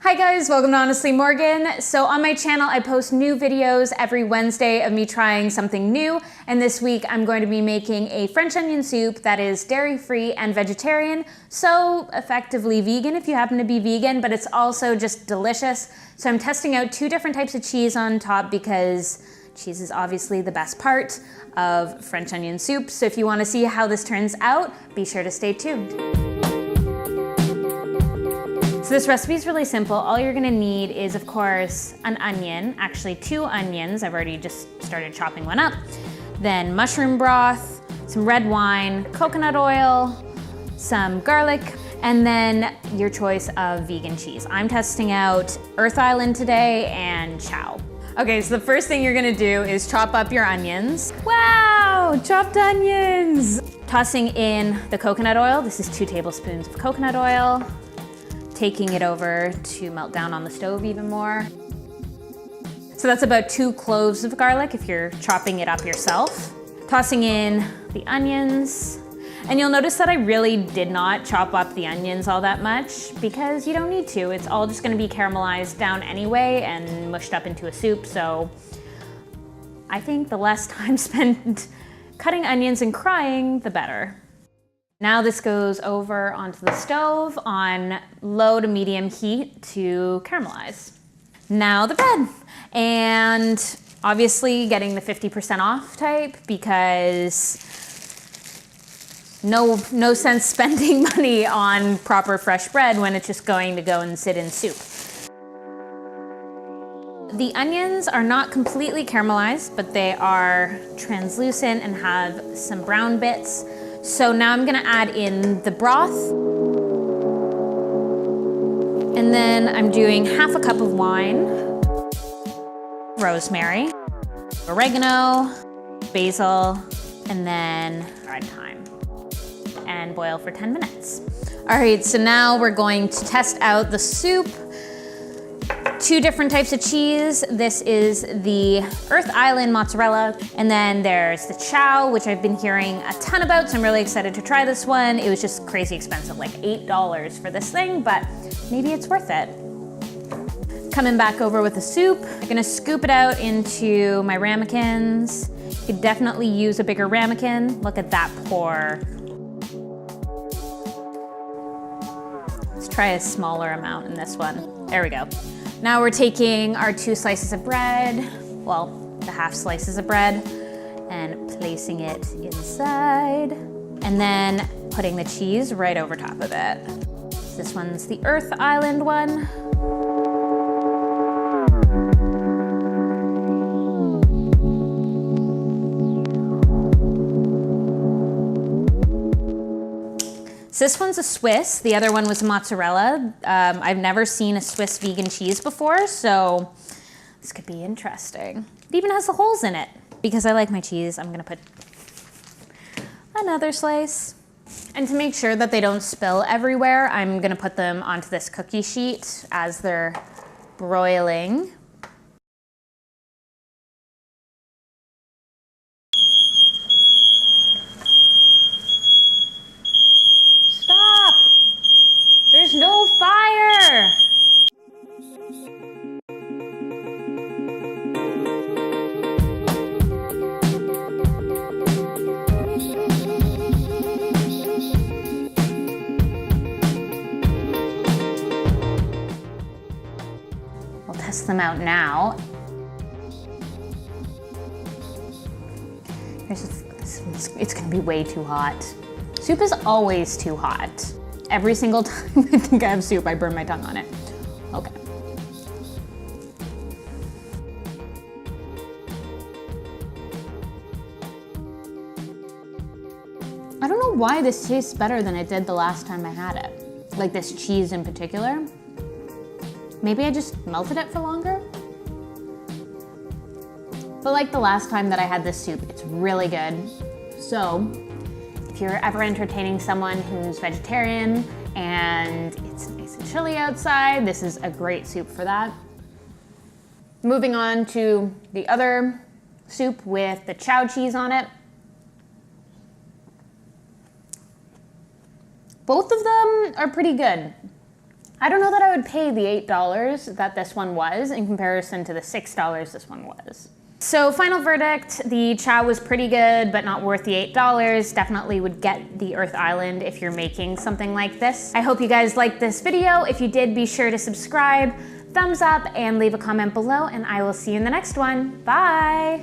Hi guys, welcome to Honestly Morgan. So on my channel, I post new videos every Wednesday of me trying something new. And this week I'm going to be making a French onion soup that is dairy-free and vegetarian. So effectively vegan if you happen to be vegan, but it's also just delicious. So I'm testing out two different types of cheese on top because cheese is obviously the best part of French onion soup. So if you want to see how this turns out, be sure to stay tuned. So this recipe is really simple. All you're gonna need is, of course, an onion, actually 2 onions. I've already just started chopping one up. Then mushroom broth, some red wine, coconut oil, some garlic, and then your choice of vegan cheese. I'm testing out Earth Island today and Chao. Okay, so the first thing you're gonna do is chop up your onions. Wow, chopped onions! Tossing in the coconut oil. This is 2 tablespoons of coconut oil. Taking it over to melt down on the stove even more. So that's about 2 cloves of garlic if you're chopping it up yourself. Tossing in the onions. And you'll notice that I really did not chop up the onions all that much because you don't need to. It's all just gonna be caramelized down anyway and mushed up into a soup. So I think the less time spent cutting onions and crying, the better. Now this goes over onto the stove on low to medium heat to caramelize. Now the bread. And obviously getting the 50% off type because no sense spending money on proper fresh bread when it's just going to go and sit in soup. The onions are not completely caramelized, but they are translucent and have some brown bits. So now I'm gonna add in the broth. And then I'm doing half a cup of wine, rosemary, oregano, basil, and then dried thyme. And boil for 10 minutes. All right, so now we're going to test out the soup. 2 different types of cheese. This is the Earth Island mozzarella, and then there's the Chao, which I've been hearing a ton about, so I'm really excited to try this one. It was just crazy expensive, like $8 for this thing, but maybe it's worth it. Coming back over with the soup, I'm gonna scoop it out into my ramekins. You could definitely use a bigger ramekin. Look at that pour. Let's try a smaller amount in this one. There we go. Now we're taking our 2 slices of bread, well, the half slices of bread, and placing it inside, and then putting the cheese right over top of it. This one's the Earth Island one. So this one's a Swiss, the other one was a mozzarella. I've never seen a Swiss vegan cheese before, so this could be interesting. It even has the holes in it. Because I like my cheese, I'm gonna put another slice. And to make sure that they don't spill everywhere, I'm gonna put them onto this cookie sheet as they're broiling. There's no fire! We'll test them out now. It's gonna be way too hot. Soup is always too hot. Every single time I think I have soup, I burn my tongue on it. Okay. I don't know why this tastes better than it did the last time I had it. Like this cheese in particular. Maybe I just melted it for longer? But like the last time that I had this soup, it's really good. So, if you're ever entertaining someone who's vegetarian and it's nice and chilly outside, this is a great soup for that. Moving on to the other soup with the Chao cheese on it. Both of them are pretty good. I don't know that I would pay the $8 that this one was in comparison to the $6 this one was. So final verdict, the chow was pretty good, but not worth the $8. Definitely would get the Earth Island if you're making something like this. I hope you guys liked this video. If you did, be sure to subscribe, thumbs up, and leave a comment below, and I will see you in the next one. Bye!